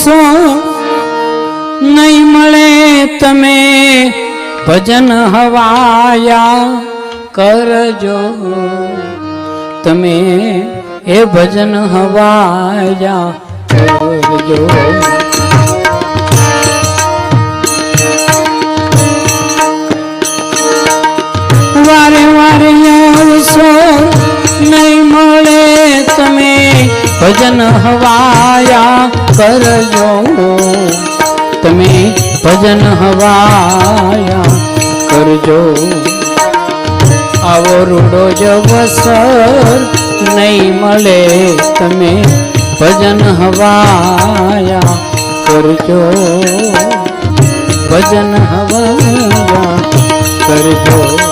આવશો નહીં મળે તમે ભજન હવાયા કરજો તમે એ ભજન હવાયા કરજો વારે વારે આવશો નહીં મળે તમે ભજન હવાયા કરજો તમે ભજન હવાયા કરજો આવો રૂડો જવસર નહીં મળે તમે ભજન હવાયા કરજો ભજન હવાયા કરજો